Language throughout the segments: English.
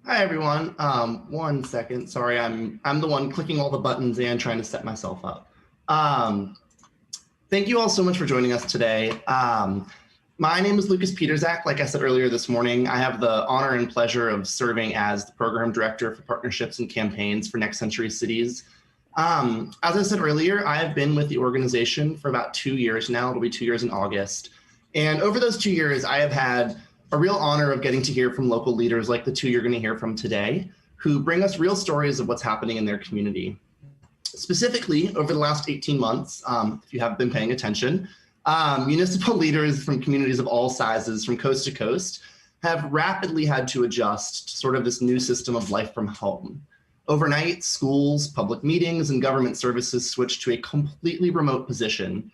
Hi everyone. One second. Sorry, I'm the one clicking all the buttons and trying to set myself up. Thank you all so much for joining us today. My name is Lukas Pietrzak. Like I said earlier this morning, I have the honor and pleasure of serving as the program director for partnerships and campaigns for Next Century Cities. As I said earlier, I have been with the organization for about 2 years now. It'll be 2 years in August. And over those 2 years, I have had a real honor of getting to hear from local leaders like the two you're going to hear from today, who bring us real stories of what's happening in their community. Specifically, over the last 18 months, if you have been paying attention, municipal leaders from communities of all sizes from coast to coast have rapidly had to adjust to sort of this new system of life from home. Overnight, schools, public meetings, and government services switched to a completely remote position.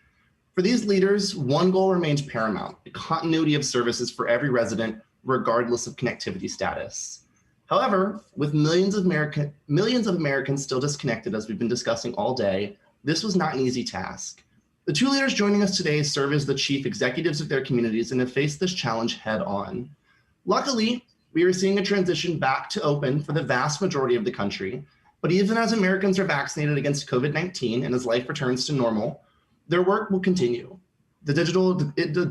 For these leaders, one goal remains paramount: the continuity of services for every resident, regardless of connectivity status. However, with millions of Americans still disconnected, as we've been discussing all day, this was not an easy task. The two leaders joining us today serve as the chief executives of their communities and have faced this challenge head on. Luckily, we are seeing a transition back to open for the vast majority of the country, but even as Americans are vaccinated against COVID-19 and as life returns to normal, their work will continue. The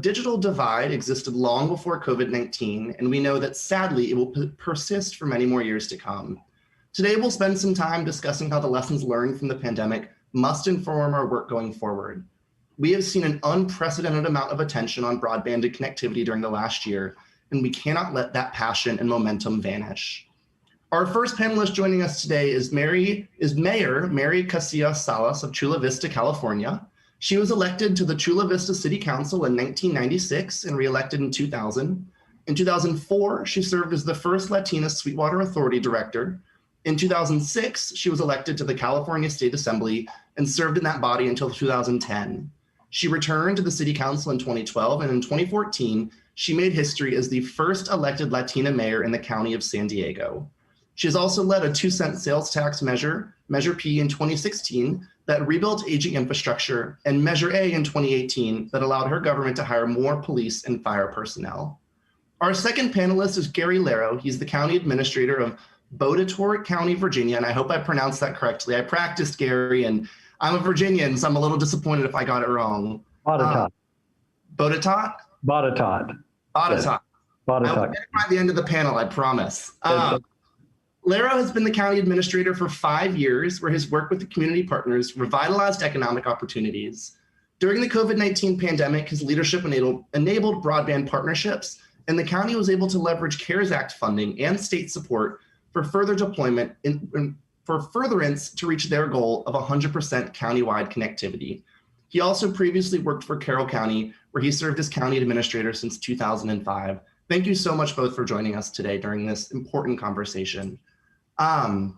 digital divide existed long before COVID-19, and we know that sadly it will persist for many more years to come. Today, we'll spend some time discussing how the lessons learned from the pandemic must inform our work going forward. We have seen an unprecedented amount of attention on broadband and connectivity during the last year, and we cannot let that passion and momentum vanish. Our first panelist joining us today is Mayor Mary Casillas Salas of Chula Vista, California. She was elected to the Chula Vista City Council in 1996 and reelected in 2000. In 2004, she served as the first Latina Sweetwater Authority Director. In 2006, she was elected to the California State Assembly and served in that body until 2010. She returned to the City Council in 2012, and in 2014, she made history as the first elected Latina mayor in the county of San Diego. She has also led a 2-cent sales tax measure, Measure P, in 2016, that rebuilt aging infrastructure, and Measure A in 2018 that allowed her government to hire more police and fire personnel. Our second panelist is Gary Larrowe. He's the county administrator of Boutetort County, Virginia, and I hope I pronounced that correctly. I practiced, Gary, and I'm a Virginian, so I'm a little disappointed if I got it wrong. Boutetort. Boutetort? Boutetort. Boutetort. Boutetort. I will get it by the end of the panel, I promise. Larrowe has been the county administrator for 5 years, where his work with the community partners revitalized economic opportunities. During the COVID-19 pandemic, his leadership enabled broadband partnerships, and the county was able to leverage CARES Act funding and state support for further deployment for furtherance to reach their goal of 100% countywide connectivity. He also previously worked for Carroll County, where he served as county administrator since 2005. Thank you so much both for joining us today during this important conversation. I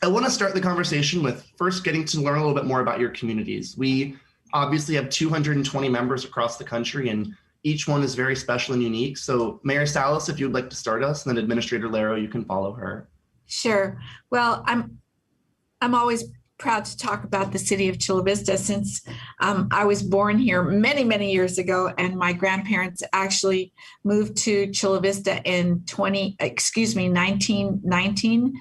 want to start the conversation with first getting to learn a little bit more about your communities. We obviously have 220 members across the country, and each one is very special and unique. So Mayor Salas, if you would like to start us, and then Administrator Larrowe, you can follow her. Sure. Well, I'm always proud to talk about the city of Chula Vista since I was born here many, many years ago, and my grandparents actually moved to Chula Vista in 1919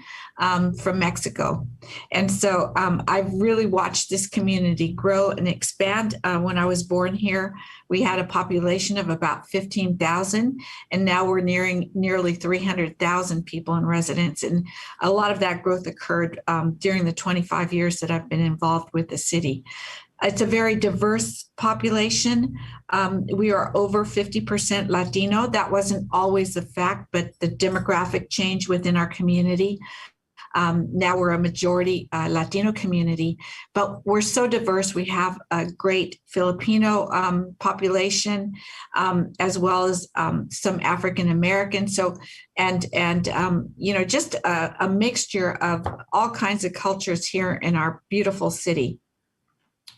from Mexico. And so I've really watched this community grow and expand. When I was born here, we had a population of about 15,000, and now we're nearing nearly 300,000 people in residence. And a lot of that growth occurred during the 25 years that I've been involved with the city. It's a very diverse population. We are over 50% Latino. That wasn't always a fact, but the demographic change within our community. Now we're a majority Latino community, but we're so diverse. We have a great Filipino population, as well as some African American. So, and just a mixture of all kinds of cultures here in our beautiful city.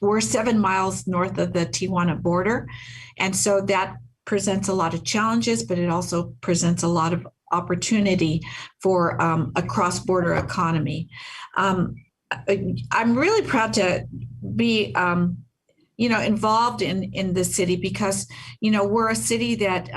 We're 7 miles north of the Tijuana border, and so that presents a lot of challenges, but it also presents a lot of opportunity for a cross-border economy. I'm really proud to be, involved in the city because, we're a city that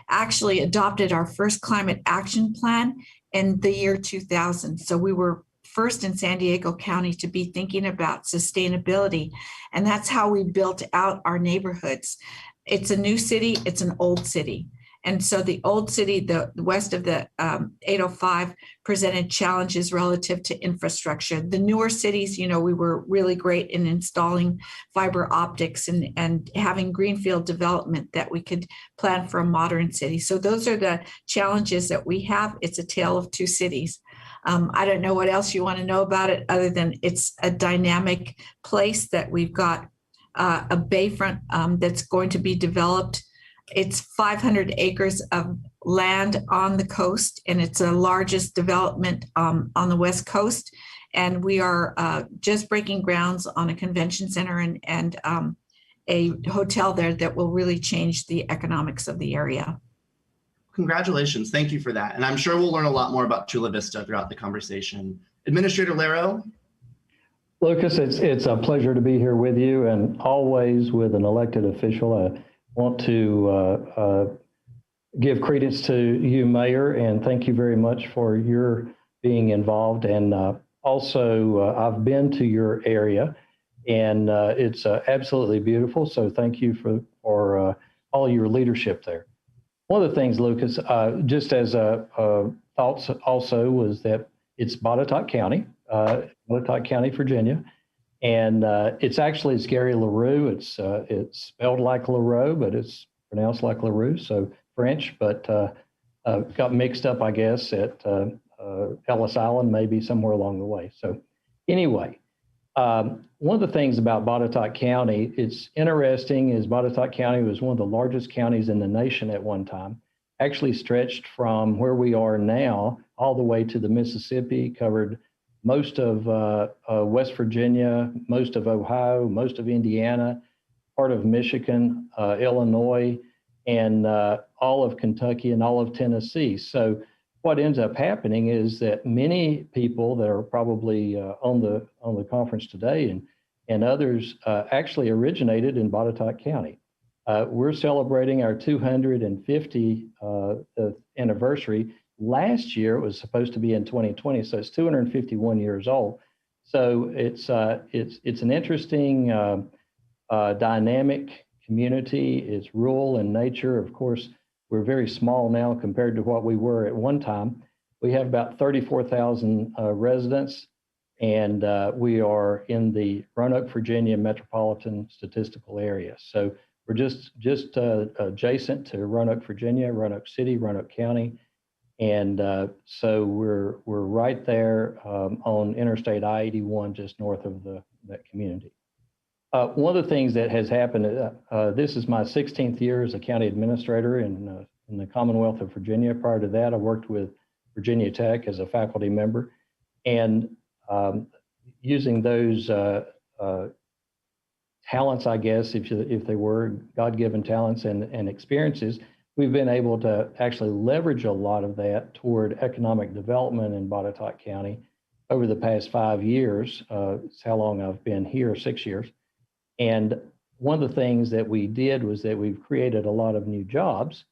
actually adopted our first climate action plan in the year 2000. So we were first in San Diego County to be thinking about sustainability. And that's how we built out our neighborhoods. It's a new city, it's an old city. And so the old city, the west of the 805, presented challenges relative to infrastructure. The newer cities, we were really great in installing fiber optics and having greenfield development that we could plan for a modern city. So those are the challenges that we have. It's a tale of two cities. I don't know what else you want to know about it other than it's a dynamic place that we've got a bayfront that's going to be developed. It's 500 acres of land on the coast, and it's the largest development on the West Coast. And we are just breaking grounds on a convention center and a hotel there that will really change the economics of the area. Congratulations. Thank you for that. And I'm sure we'll learn a lot more about Chula Vista throughout the conversation. Administrator Larrowe. Lukas, it's a pleasure to be here with you, and always with an elected official. I want to give credence to you, Mayor, and thank you very much for your being involved. And also, I've been to your area, and it's absolutely beautiful. So thank you for all your leadership there. One of the things, Lukas, just as a thoughts also, was that it's Boutetort County, Virginia, and it's Gary Larrowe. It's spelled like Larrowe, but it's pronounced like Larrowe, so French, but got mixed up, I guess, at Ellis Island, maybe somewhere along the way. So anyway, one of the things about Boutetort County, it's interesting, is Boutetort County was one of the largest counties in the nation at one time, actually stretched from where we are now all the way to the Mississippi, covered most of West Virginia, most of Ohio, most of Indiana, part of Michigan, Illinois, and all of Kentucky and all of Tennessee. So what ends up happening is that many people that are probably on the conference today and others actually originated in Boutetort County. We're celebrating our 250th anniversary. Last year it was supposed to be in 2020, so it's 251 years old. So it's an interesting dynamic community. It's rural in nature. Of course, we're very small now compared to what we were at one time. We have about 34,000 residents, and we are in the Roanoke, Virginia metropolitan statistical area. So we're just adjacent to Roanoke, Virginia, Roanoke City, Roanoke County, and so we're right there on Interstate I-81, just north of that community. One of the things that has happened, this is my 16th year as a county administrator in the Commonwealth of Virginia. Prior to that, I worked with Virginia Tech as a faculty member, and using those talents, I guess, if they were God-given talents and experiences, we've been able to actually leverage a lot of that toward economic development in Boutetort County over the past 5 years. It's how long I've been here, 6 years. And one of the things that we did was that we've created a lot of new jobs.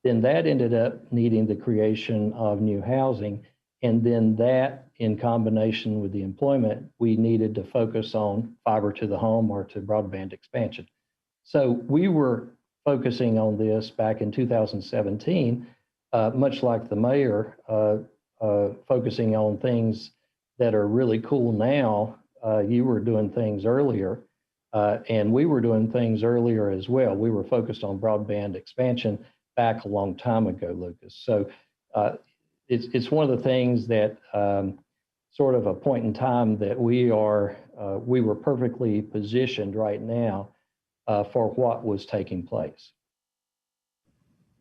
Then that ended up needing the creation of new housing. And then that, in combination with the employment, we needed to focus on fiber to the home or to broadband expansion. So we were focusing on this back in 2017, much like the mayor, focusing on things that are really cool now. You were doing things earlier, and we were doing things earlier as well. We were focused on broadband expansion back a long time ago, Lukas. So it's one of the things that sort of a point in time that we were perfectly positioned right now for what was taking place.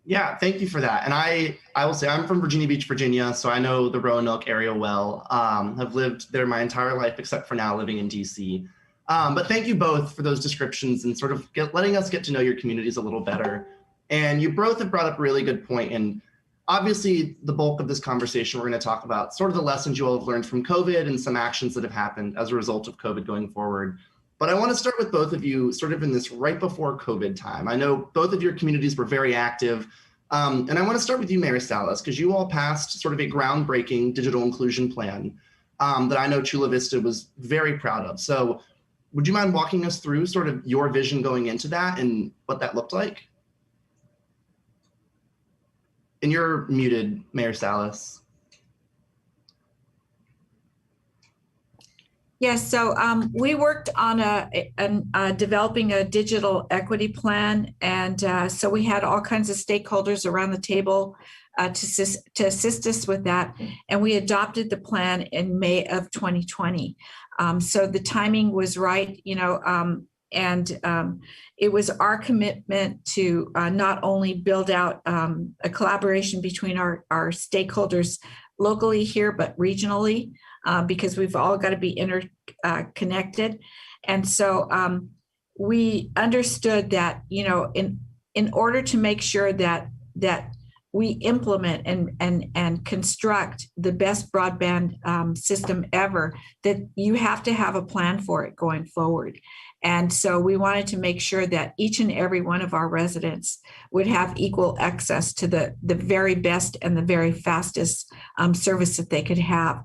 Yeah, thank you for that. And I will say I'm from Virginia Beach, Virginia, so I know the Roanoke area well. Have lived there my entire life, except for now living in DC. But thank you both for those descriptions and sort of letting us get to know your communities a little better. And you both have brought up a really good point. And obviously, the bulk of this conversation, we're going to talk about sort of the lessons you all have learned from COVID and some actions that have happened as a result of COVID going forward. But I want to start with both of you sort of in this right before COVID time. I know both of your communities were very active And I want to start with you, Mayor Salas, because you all passed sort of a groundbreaking digital inclusion plan that I know Chula Vista was very proud of. So would you mind walking us through sort of your vision going into that and what that looked like? And you're muted, Mayor Salas. Yes, so we worked on developing a digital equity plan, and so we had all kinds of stakeholders around the table to assist us with that, and we adopted the plan in May of 2020. So the timing was right, and it was our commitment to not only build out a collaboration between our stakeholders locally here, but regionally, because we've all got to be interconnected. And so we understood that, in order to make sure that we implement and construct the best broadband system ever, that you have to have a plan for it going forward. And so we wanted to make sure that each and every one of our residents would have equal access to the very best and the very fastest service that they could have.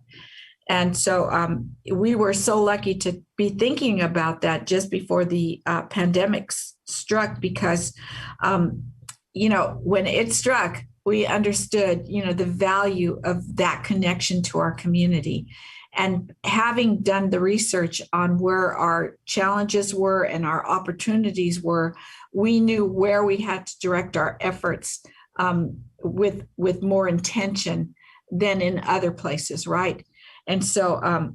And so we were so lucky to be thinking about that just before the pandemic struck, because, when it struck, we understood, the value of that connection to our community. And having done the research on where our challenges were and our opportunities were, we knew where we had to direct our efforts with more intention than in other places, right? And so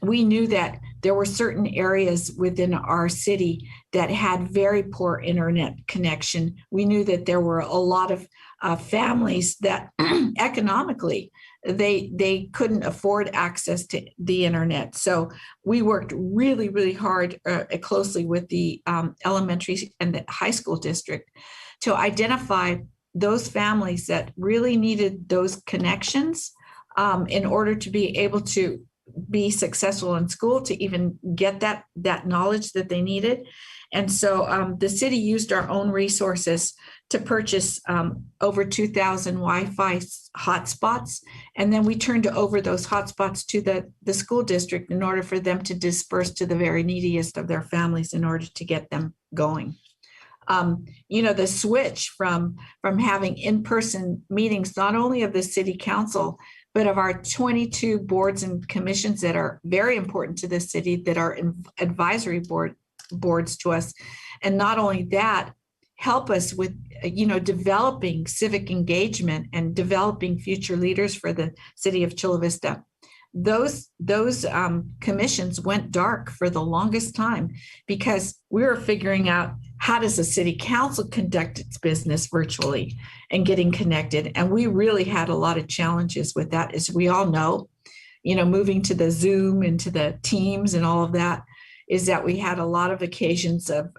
we knew that there were certain areas within our city that had very poor internet connection. We knew that there were a lot of families that economically they couldn't afford access to the internet. So we worked really, really hard closely with the elementary and the high school district to identify those families that really needed those connections in order to be able to be successful in school, to even get that knowledge that they needed. And so the city used our own resources to purchase over 2,000 Wi-Fi hotspots. And then we turned over those hotspots to the school district in order for them to disperse to the very neediest of their families in order to get them going. The switch from having in-person meetings, not only of the city council, but of our 22 boards and commissions that are very important to the city, that are advisory boards to us. And not only that, help us with, developing civic engagement and developing future leaders for the city of Chula Vista. Those commissions went dark for the longest time because we were figuring out, how does the city council conduct its business virtually and getting connected? And we really had a lot of challenges with that, as we all know, moving to the Zoom and to the Teams and all of that, is that we had a lot of occasions of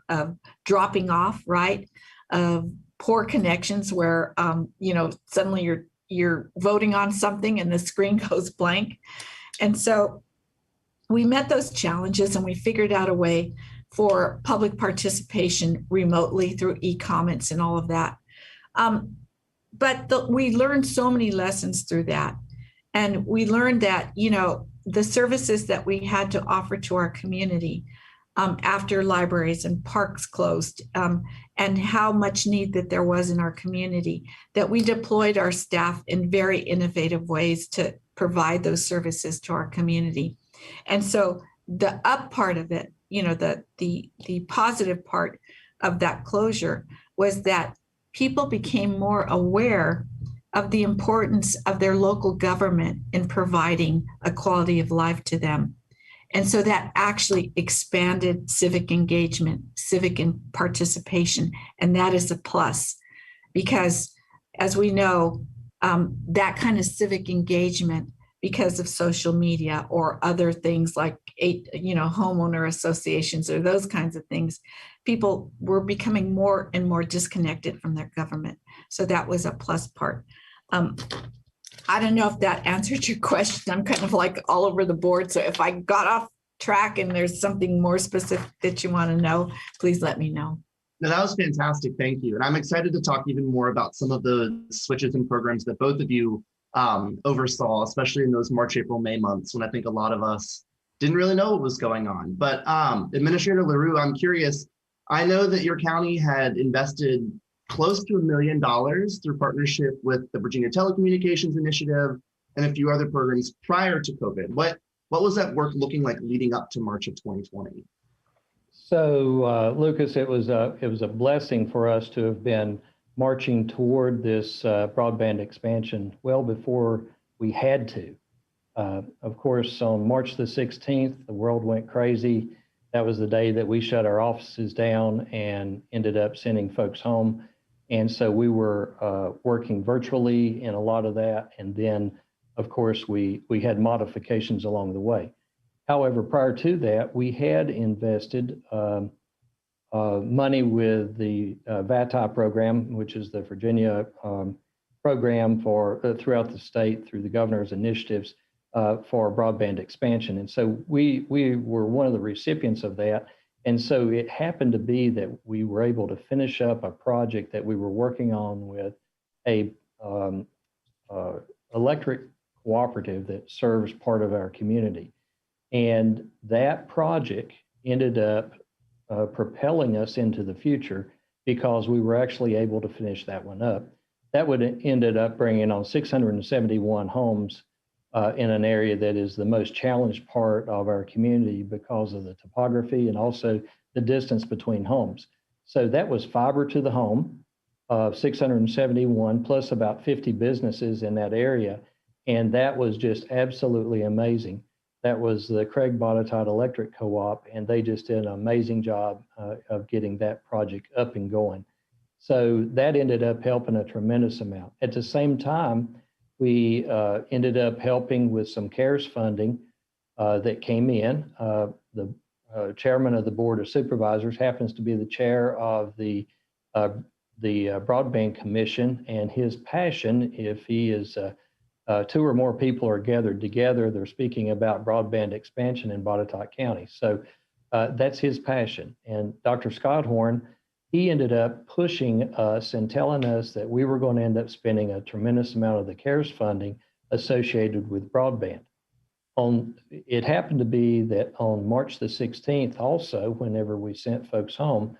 dropping off, right? Of poor connections where, suddenly you're voting on something and the screen goes blank. And so we met those challenges and we figured out a way for public participation remotely through e-comments and all of that. But we learned so many lessons through that. And we learned that, the services that we had to offer to our community after libraries and parks closed, and how much need that there was in our community, that we deployed our staff in very innovative ways to provide those services to our community. And so the up part of it, the positive part of that closure was that people became more aware of the importance of their local government in providing a quality of life to them. And so that actually expanded civic engagement, civic participation, and that is a plus, because as we know, that kind of civic engagement, because of social media or other things like, homeowner associations or those kinds of things, people were becoming more and more disconnected from their government. So that was a plus part. I don't know if that answered your question. I'm kind of like all over the board. So if I got off track and there's something more specific that you want to know, please let me know. No, that was fantastic. Thank you. And I'm excited to talk even more about some of the switches and programs that both of you oversaw, especially in those March, April, May months when I think a lot of us didn't really know what was going on. But Administrator Larrowe, I'm curious, I know that your county had invested close to $1 million through partnership with the Virginia Telecommunications Initiative and a few other programs prior to COVID. What was that work looking like leading up to March of 2020? So, Lucas, it was a blessing for us to have been marching toward this broadband expansion well before we had to. Of course, on March the 16th, the world went crazy. That was the day that we shut our offices down and ended up sending folks home. And so we were working virtually in a lot of that. And then, of course, we had modifications along the way. However, prior to that, we had invested money with the VATI program, which is the Virginia program for throughout the state through the governor's initiatives for broadband expansion. And so we were one of the recipients of that. And so it happened to be that we were able to finish up a project that we were working on with a electric cooperative that serves part of our community. And that project ended up propelling us into the future because we were actually able to finish that one up. That would ended up bringing on 671 homes in an area that is the most challenged part of our community because of the topography and also the distance between homes. So that was fiber to the home of 671 plus about 50 businesses in that area. And that was just absolutely amazing. That was the Craig Boutetort Electric Co-op, and they just did an amazing job of getting that project up and going. So that ended up helping a tremendous amount. At the same time, we ended up helping with some CARES funding that came in. The chairman of the Board of Supervisors happens to be the chair of the Broadband Commission, and his passion, if he is two or more people are gathered together, they're speaking about broadband expansion in Boutetort County. So that's his passion. And Dr. Scott Horn, he ended up pushing us and telling us that we were going to end up spending a tremendous amount of the CARES funding associated with broadband. It happened to be that on March the 16th also, whenever we sent folks home,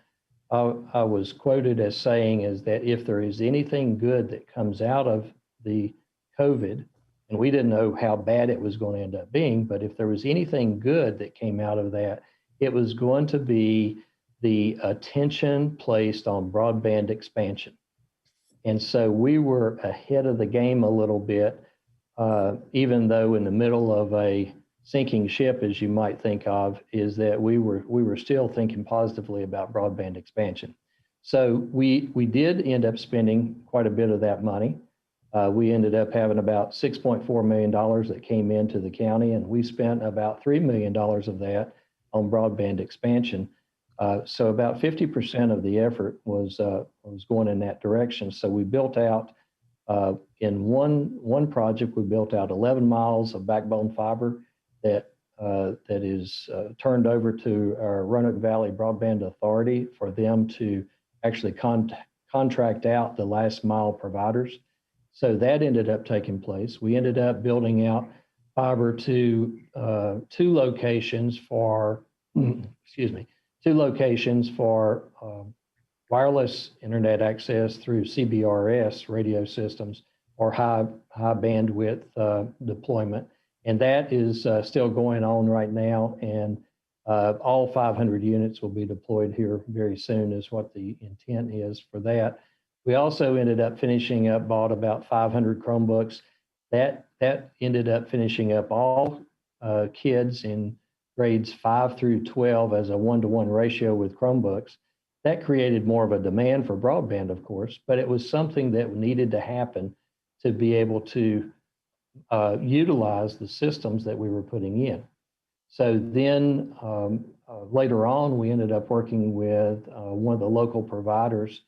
I was quoted as saying is that if there is anything good that comes out of the COVID, and we didn't know how bad it was going to end up being, but if there was anything good that came out of that, it was going to be the attention placed on broadband expansion. And so we were ahead of the game a little bit, even though in the middle of a sinking ship, as you might think of, is that we were still thinking positively about broadband expansion. So we did end up spending quite a bit of that money. We ended up having about $6.4 million that came into the county, and we spent about $3 million of that on broadband expansion. So about 50% of the effort was going in that direction. So we built out, in one project, we built out 11 miles of backbone fiber that is turned over to our Roanoke Valley Broadband Authority for them to actually contract out the last mile providers. So that ended up taking place. We ended up building out fiber to two locations for, wireless internet access through CBRS radio systems or high bandwidth deployment. And that is still going on right now. And all 500 units will be deployed here very soon is what the intent is for that. We also ended up bought about 500 Chromebooks. That ended up finishing up all kids in grades 5 through 12 as a 1-to-1 ratio with Chromebooks. That created more of a demand for broadband, of course, but it was something that needed to happen to be able to utilize the systems that we were putting in. So then later on, we ended up working with one of the local providers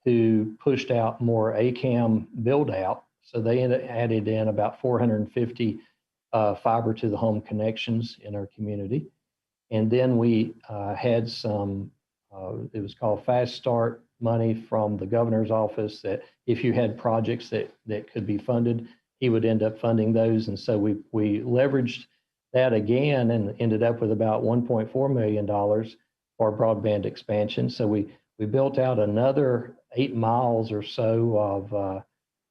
who pushed out more ACAM build out. So they added in about 450 fiber to the home connections in our community. And then we had some it was called Fast Start money from the governor's office, that if you had projects that could be funded, he would end up funding those. And so we leveraged that again and ended up with about $1.4 million for broadband expansion. So we built out another 8 miles or so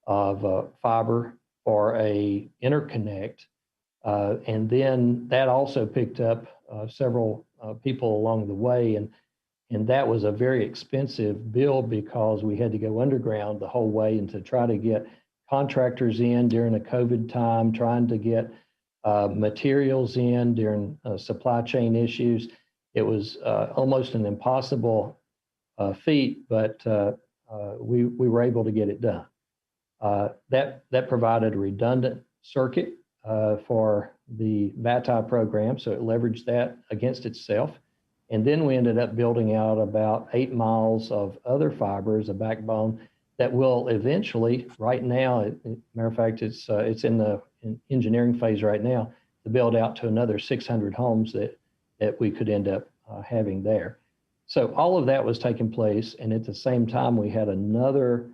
of fiber for a interconnect. And then that also picked up several people along the way. And that was a very expensive build because we had to go underground the whole way, and to try to get contractors in during a COVID time, trying to get materials in during supply chain issues. It was almost an impossible feat, but we were able to get it done. That provided a redundant circuit for the VATI program, so it leveraged that against itself. And then we ended up building out about 8 miles of other fiber as a backbone that will eventually, right now, matter of fact, it's in the engineering phase right now, to build out to another 600 homes that we could end up having there. So all of that was taking place. And at the same time, we had another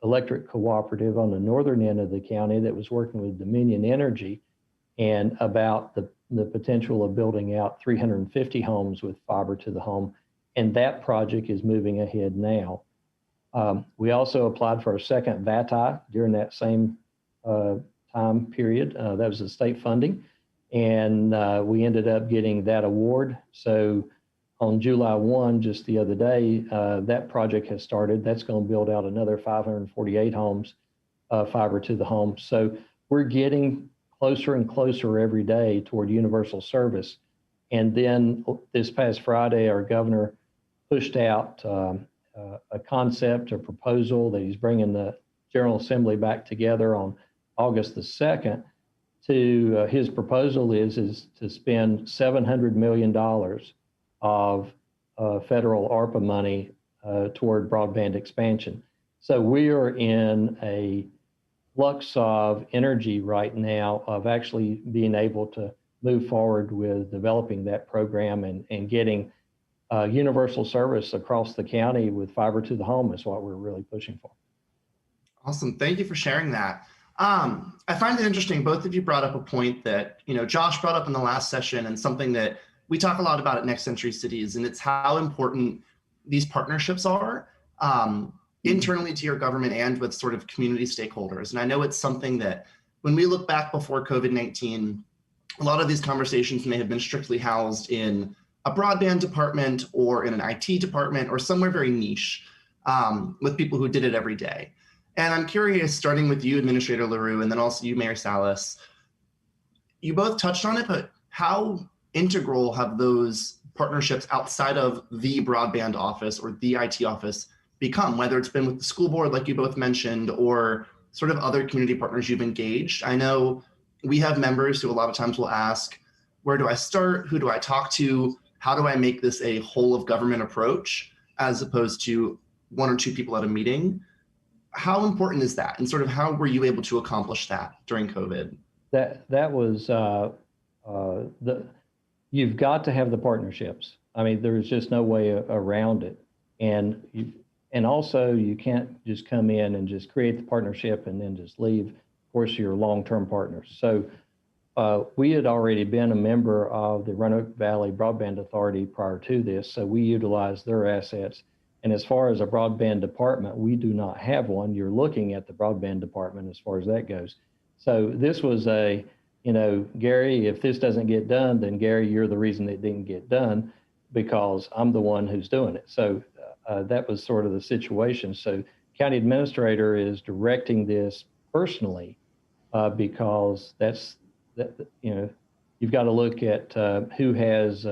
electric cooperative on the northern end of the county that was working with Dominion Energy and about the potential of building out 350 homes with fiber to the home. And that project is moving ahead now. We also applied for a second VATI during that same time period. That was the state funding. And we ended up getting that award. So on July 1, just the other day, that project has started. That's going to build out another 548 homes, fiber to the home. So we're getting closer and closer every day toward universal service. And then this past Friday, our governor pushed out a concept, a proposal that he's bringing the General Assembly back together on August the 2nd. His proposal is to spend $700 million of federal ARPA money toward broadband expansion. So we are in a flux of energy right now of actually being able to move forward with developing that program and getting universal service across the county with fiber to the home is what we're really pushing for. Awesome. Thank you for sharing that. I find it interesting. Both of you brought up a point that, Josh brought up in the last session, and something that we talk a lot about at Next Century Cities, and it's how important these partnerships are internally to your government and with sort of community stakeholders. And I know it's something that when we look back before COVID-19, a lot of these conversations may have been strictly housed in a broadband department or in an IT department or somewhere very niche with people who did it every day. And I'm curious, starting with you, Administrator Larrowe, and then also you, Mayor Salas, you both touched on it, but how integral have those partnerships outside of the broadband office or the IT office become, whether it's been with the school board, like you both mentioned, or sort of other community partners you've engaged? I know we have members who a lot of times will ask, where do I start? Who do I talk to? How do I make this a whole of government approach as opposed to one or two people at a meeting? How important is that? And sort of how were you able to accomplish that during COVID? That was, you've got to have the partnerships. I mean, there's just no way around it. And also you can't just come in and just create the partnership and then just leave, of course, your long-term partners. So we had already been a member of the Roanoke Valley Broadband Authority prior to this, so we utilized their assets. And as far as a broadband department, we do not have one. You're looking at the broadband department as far as that goes. So this was Gary, if this doesn't get done, then Gary, you're the reason it didn't get done because I'm the one who's doing it. So that was sort of the situation. So county administrator is directing this personally because you've got to look at who has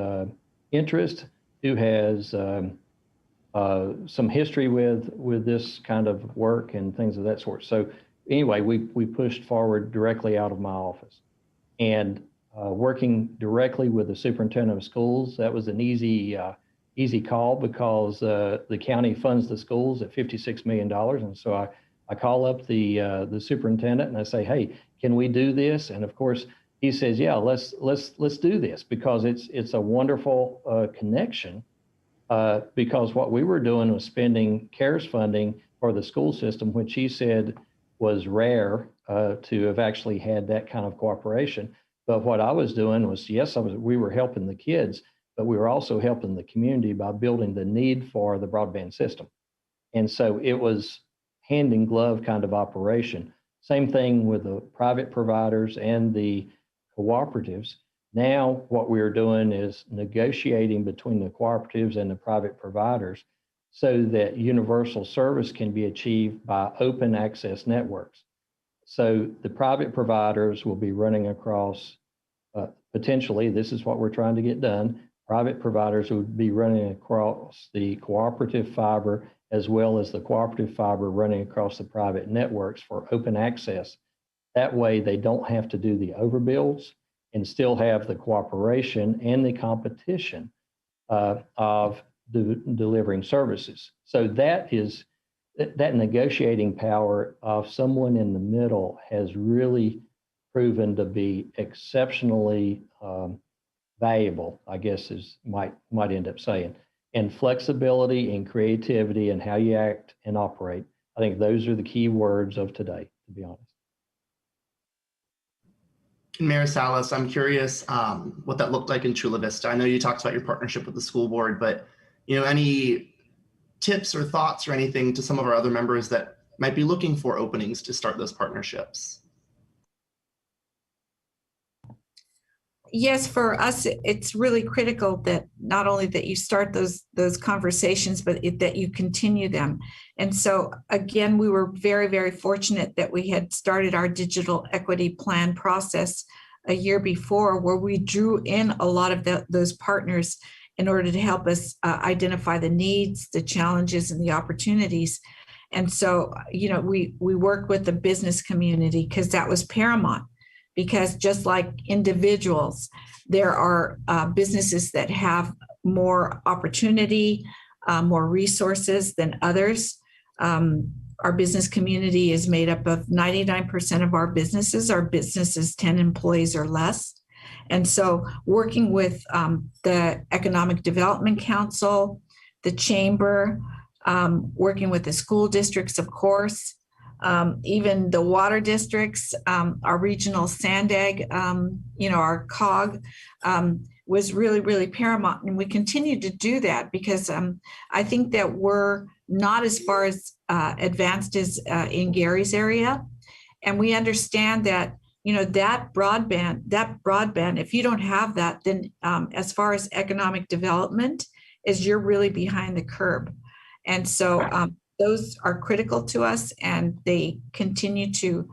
interest, who has some history with this kind of work and things of that sort. So anyway, we pushed forward directly out of my office, and working directly with the superintendent of schools. That was an easy call because the county funds the schools at $56 million. And so I call up the superintendent and I say, hey, can we do this? And of course he says, yeah, let's do this because it's a wonderful connection because what we were doing was spending CARES funding for the school system, which he said was rare to have actually had that kind of cooperation. But what I was doing was, yes, we were helping the kids, but we were also helping the community by building the need for the broadband system. And so it was hand in glove kind of operation. Same thing with the private providers and the cooperatives. Now what we're doing is negotiating between the cooperatives and the private providers so that universal service can be achieved by open access networks. So the private providers will be running across, potentially, this is what we're trying to get done, private providers would be running across the cooperative fiber as well as the cooperative fiber running across the private networks for open access. That way they don't have to do the overbuilds and still have the cooperation and the competition of delivering services. So that negotiating power of someone in the middle has really proven to be exceptionally valuable, I guess is might end up saying. And flexibility and creativity and how you act and operate. I think those are the key words of today, to be honest. Mayor Salas, I'm curious what that looked like in Chula Vista. I know you talked about your partnership with the school board, but any tips or thoughts or anything to some of our other members that might be looking for openings to start those partnerships? Yes, for us, it's really critical that not only that you start those conversations, but that you continue them. And so again, we were very, very fortunate that we had started our digital equity plan process a year before, where we drew in a lot of those partners in order to help us identify the needs, the challenges, and the opportunities. And so, we worked with the business community because that was paramount. Because just like individuals, there are businesses that have more opportunity, more resources than others. Our business community is made up of 99% of our businesses. Our businesses 10 employees or less. And so working with the Economic Development Council, the Chamber, working with the school districts, of course, even the water districts, our regional SANDAG, our COG was really, really paramount. And we continue to do that because I think that we're not as far as advanced as in Gary's area. And we understand that, that broadband, if you don't have that, then as far as economic development you're really behind the curve. And so those are critical to us, and they continue to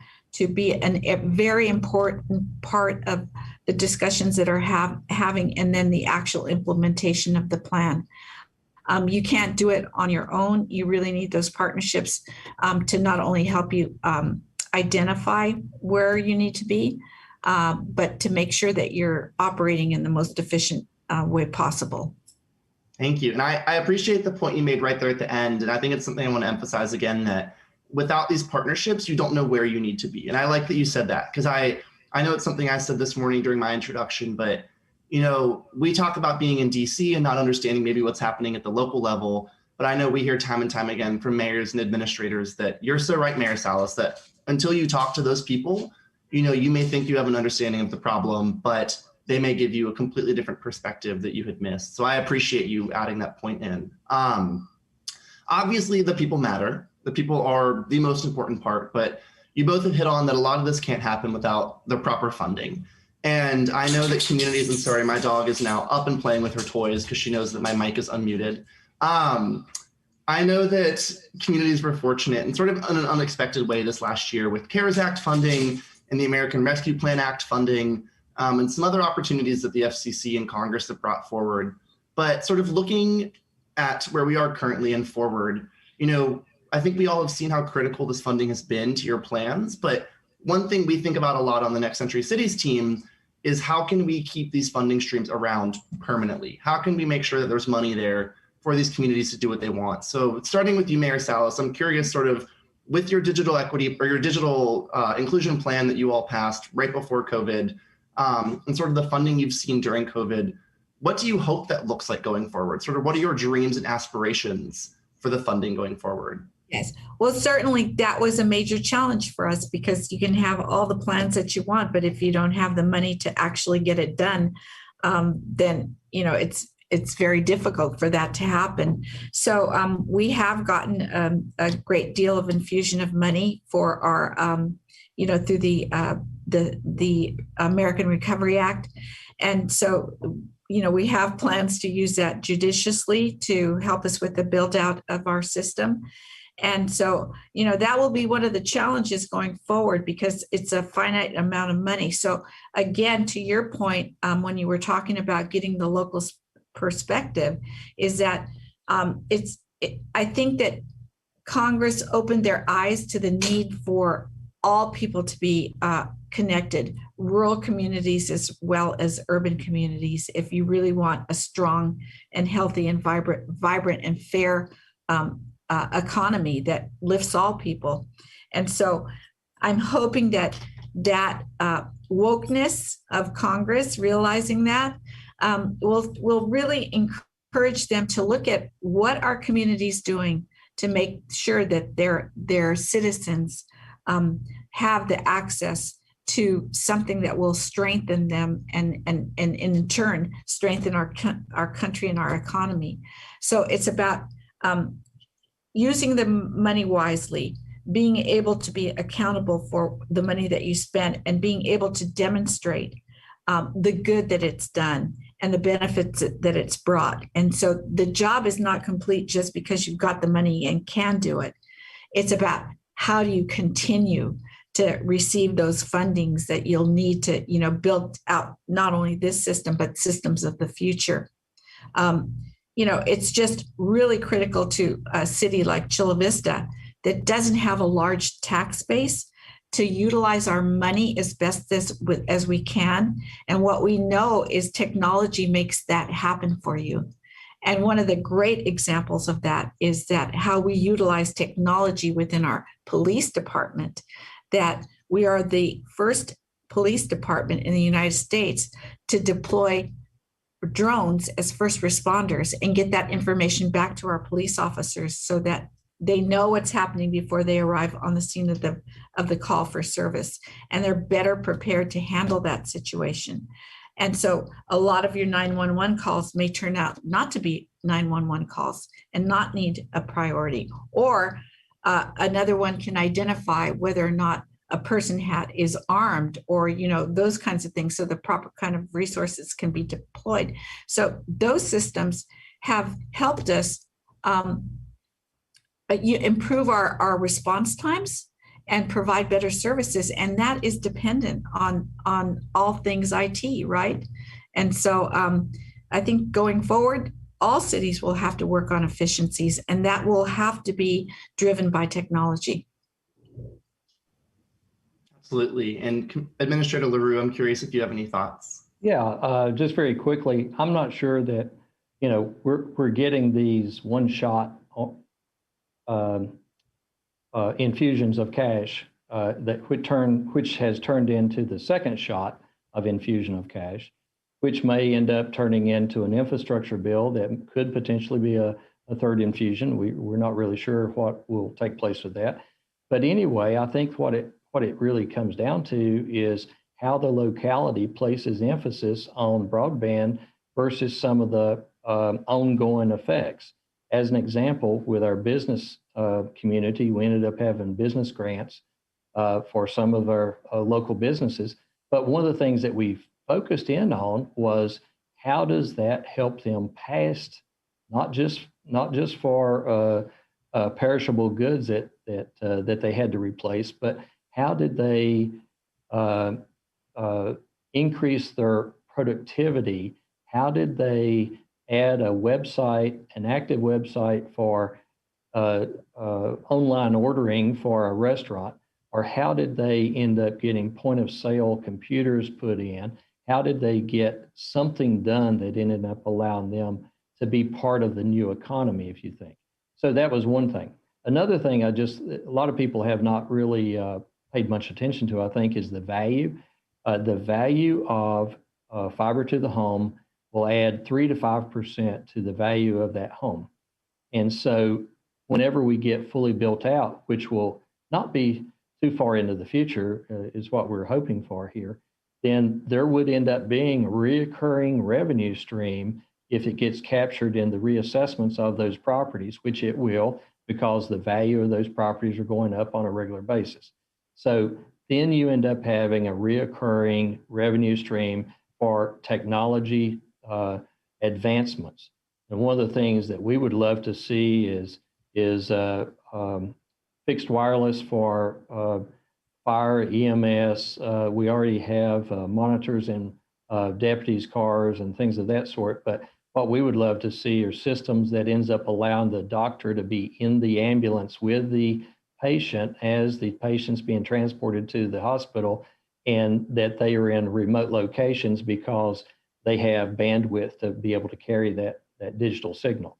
be a very important part of the discussions that are having, and then the actual implementation of the plan. You can't do it on your own. You really need those partnerships to not only help you identify where you need to be, but to make sure that you're operating in the most efficient way possible. Thank you. And I appreciate the point you made right there at the end. And I think it's something I want to emphasize again, that without these partnerships, you don't know where you need to be. And I like that you said that, because I know it's something I said this morning during my introduction, but we talk about being in DC and not understanding maybe what's happening at the local level. But I know we hear time and time again from mayors and administrators that you're so right, Mayor Salas, that until you talk to those people, you may think you have an understanding of the problem, but they may give you a completely different perspective that you had missed. So I appreciate you adding that point in. Obviously, the people matter. The people are the most important part, but you both have hit on that a lot of this can't happen without the proper funding. And I know that communities, and sorry, my dog is now up and playing with her toys because she knows that my mic is unmuted. I know that communities were fortunate in sort of in an unexpected way this last year with CARES Act funding and the American Rescue Plan Act funding, and some other opportunities that the FCC and Congress have brought forward. But sort of looking at where we are currently and forward, I think we all have seen how critical this funding has been to your plans. But one thing we think about a lot on the Next Century Cities team is how can we keep these funding streams around permanently? How can we make sure that there's money there for these communities to do what they want? So starting with you, Mayor Salas, I'm curious sort of with your digital equity or your digital inclusion plan that you all passed right before COVID, and sort of the funding you've seen during COVID, what do you hope that looks like going forward? Sort of what are your dreams and aspirations for the funding going forward? Yes, well, certainly that was a major challenge for us, because you can have all the plans that you want, but if you don't have the money to actually get it done, then it's very difficult for that to happen. So we have gotten a great deal of infusion of money for our, through the American Recovery Act, and so we have plans to use that judiciously to help us with the build out of our system. And so, that will be one of the challenges going forward, because it's a finite amount of money. So again, to your point, when you were talking about getting the local perspective, is that I think that Congress opened their eyes to the need for all people to be connected, rural communities as well as urban communities, if you really want a strong and healthy and vibrant and fair economy that lifts all people. And so I'm hoping that wokeness of Congress, realizing that, will really encourage them to look at what our community's doing to make sure that their citizens have the access to something that will strengthen them and in turn strengthen our country and our economy. So it's about using the money wisely, being able to be accountable for the money that you spend, and being able to demonstrate the good that it's done and the benefits that it's brought. And so the job is not complete just because you've got the money and can do it. It's about how do you continue to receive those fundings that you'll need to, build out not only this system, but systems of the future. It's just really critical to a city like Chula Vista that doesn't have a large tax base to utilize our money as best as we can. And what we know is technology makes that happen for you. And one of the great examples of that is that how we utilize technology within our police department, that we are the first police department in the United States to deploy drones as first responders and get that information back to our police officers so that they know what's happening before they arrive on the scene of the call for service, and they're better prepared to handle that situation. And so a lot of your 911 calls may turn out not to be 911 calls and not need a priority, or another one can identify whether or not a person is armed, or those kinds of things, so the proper kind of resources can be deployed. So those systems have helped us improve our response times and provide better services, and that is dependent on all things IT, right? And so I think going forward, all cities will have to work on efficiencies, and that will have to be driven by technology. Absolutely. And Administrator Larrowe, I'm curious if you have any thoughts. Yeah, just very quickly, I'm not sure that, we're getting these one-shot infusions of cash which has turned into the second shot of infusion of cash, which may end up turning into an infrastructure bill that could potentially be a third infusion. We're not really sure what will take place with that. But anyway, I think what it really comes down to is how the locality places emphasis on broadband versus some of the ongoing effects. As an example, with our business community, we ended up having business grants for some of our local businesses. But one of the things that we focused in on was how does that help them past not just for perishable goods that they had to replace, but how did they increase their productivity? How did they add an active website for online ordering for a restaurant? Or how did they end up getting point of sale computers put in? How did they get something done that ended up allowing them to be part of the new economy, if you think? So that was one thing. Another thing a lot of people have not really paid much attention to, I think, is the value of fiber to the home will add 3 to 5% to the value of that home. And so whenever we get fully built out, which will not be too far into the future, is what we're hoping for here, then there would end up being a reoccurring revenue stream if it gets captured in the reassessments of those properties, which it will, because the value of those properties are going up on a regular basis. So then you end up having a reoccurring revenue stream for technology advancements. And one of the things that we would love to see is fixed wireless for fire, EMS. We already have monitors in deputies' cars and things of that sort. But what we would love to see are systems that ends up allowing the doctor to be in the ambulance with the patient as the patient's being transported to the hospital, and that they are in remote locations because they have bandwidth to be able to carry that digital signal.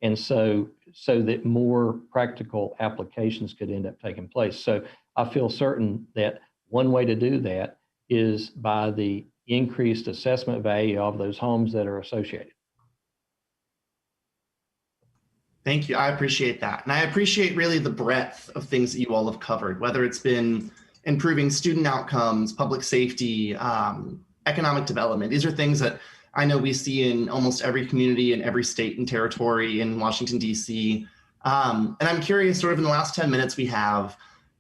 And so that more practical applications could end up taking place. So I feel certain that one way to do that is by the increased assessment value of those homes that are associated. Thank you. I appreciate that. And I appreciate really the breadth of things that you all have covered, whether it's been improving student outcomes, public safety, economic development. These are things that I know we see in almost every community in every state and territory in Washington, D.C. And I'm curious, sort of in the last 10 minutes we have,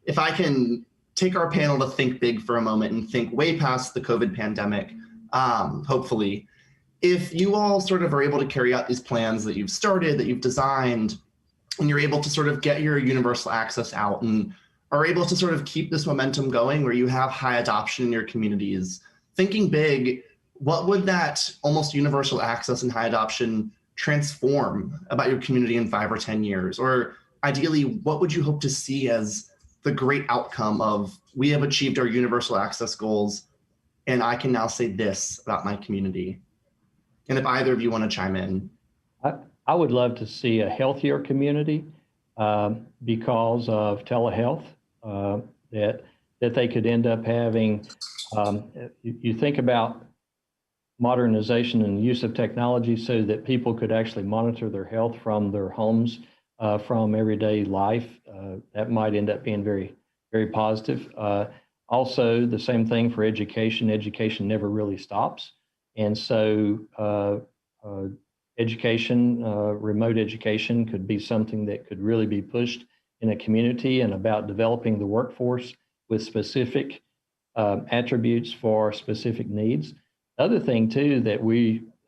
if I can take our panel to think big for a moment and think way past the COVID pandemic, hopefully. If you all sort of are able to carry out these plans that you've started, that you've designed, and you're able to sort of get your universal access out and are able to sort of keep this momentum going where you have high adoption in your communities, thinking big, what would that almost universal access and high adoption transform about your community in 5 or 10 years? Or ideally, what would you hope to see as the great outcome of, we have achieved our universal access goals and I can now say this about my community? And if either of you want to chime in. I would love to see a healthier community because of telehealth, that they could end up having. You think about modernization and use of technology so that people could actually monitor their health from their homes, from everyday life. That might end up being very, very positive. Also, the same thing for education. Education never really stops. And so education, remote education could be something that could really be pushed in a community, and about developing the workforce with specific attributes for specific needs. The other thing too that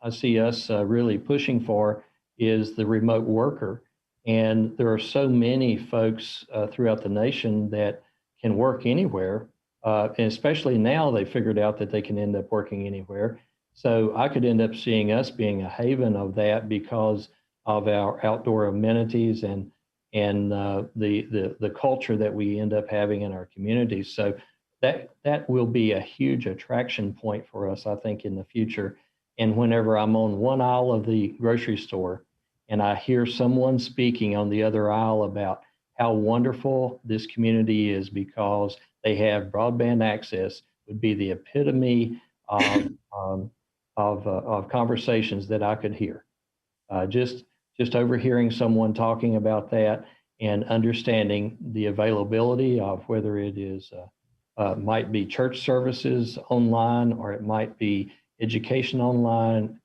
I see us really pushing for is the remote worker. And there are so many folks throughout the nation that can work anywhere. And especially now they figured out that they can end up working anywhere. So I could end up seeing us being a haven of that because of our outdoor amenities and the culture that we end up having in our communities. So that will be a huge attraction point for us, I think, in the future. And whenever I'm on one aisle of the grocery store and I hear someone speaking on the other aisle about how wonderful this community is because they have broadband access, would be the epitome of conversations that I could hear. Just overhearing someone talking about that and understanding the availability of whether it is might be church services online, or it might be education online,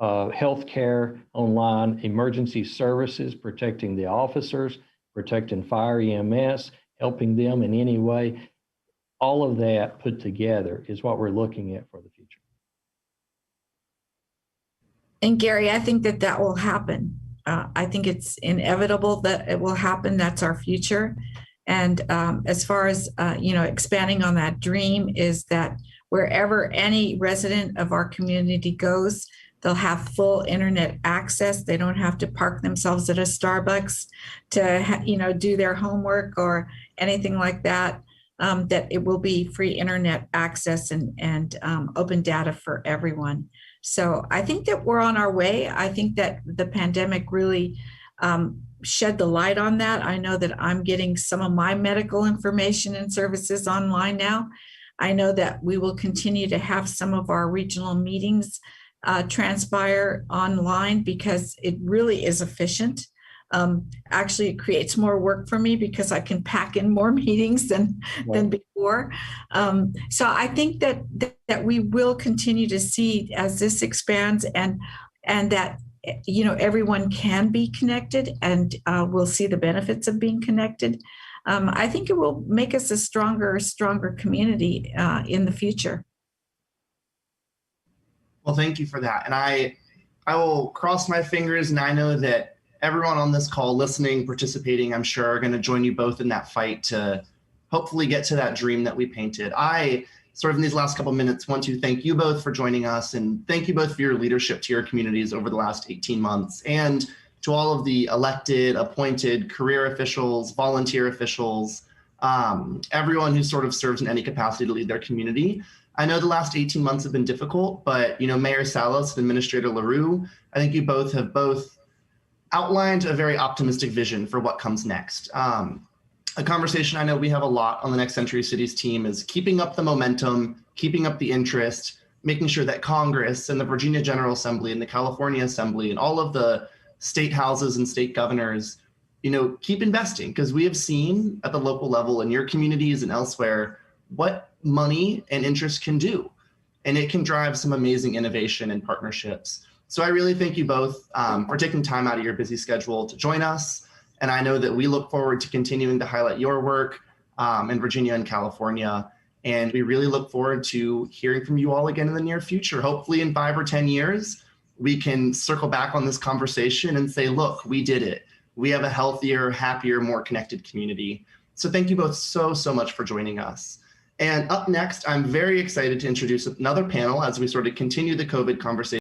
healthcare online, emergency services, protecting the officers, protecting fire, EMS, helping them in any way. All of that put together is what we're looking at for the future. And Gary, I think that will happen. I think it's inevitable that it will happen. That's our future. And as far as, expanding on that dream, is that wherever any resident of our community goes, they'll have full internet access. They don't have to park themselves at a Starbucks to, do their homework or anything like that. That it will be free internet access and open data for everyone. So I think that we're on our way. I think that the pandemic really shed the light on that. I know that I'm getting some of my medical information and services online now. I know that we will continue to have some of our regional meetings transpire online because it really is efficient. Actually, it creates more work for me because I can pack in more meetings than before. So I think that we will continue to see as this expands and that everyone can be connected and we'll see the benefits of being connected. I think it will make us a stronger community in the future. Well, thank you for that. And I will cross my fingers, and I know that everyone on this call listening, participating, I'm sure are going to join you both in that fight to hopefully get to that dream that we painted. I sort of in these last couple of minutes want to thank you both for joining us, and thank you both for your leadership to your communities over the last 18 months, and to all of the elected, appointed, career officials, volunteer officials, everyone who sort of serves in any capacity to lead their community. I know the last 18 months have been difficult, but Mayor Salas and Administrator Larrowe, I think you both have outlined a very optimistic vision for what comes next. A conversation I know we have a lot on the Next Century Cities team is keeping up the momentum, keeping up the interest, making sure that Congress and the Virginia General Assembly and the California Assembly and all of the state houses and state governors, keep investing, because we have seen at the local level in your communities and elsewhere what money and interest can do, and it can drive some amazing innovation and partnerships. So I really thank you both for taking time out of your busy schedule to join us. And I know that we look forward to continuing to highlight your work in Virginia and California. And we really look forward to hearing from you all again in the near future. Hopefully in 5 or 10 years, we can circle back on this conversation and say, look, we did it. We have a healthier, happier, more connected community. So thank you both so much for joining us. And up next, I'm very excited to introduce another panel as we sort of continue the COVID conversation.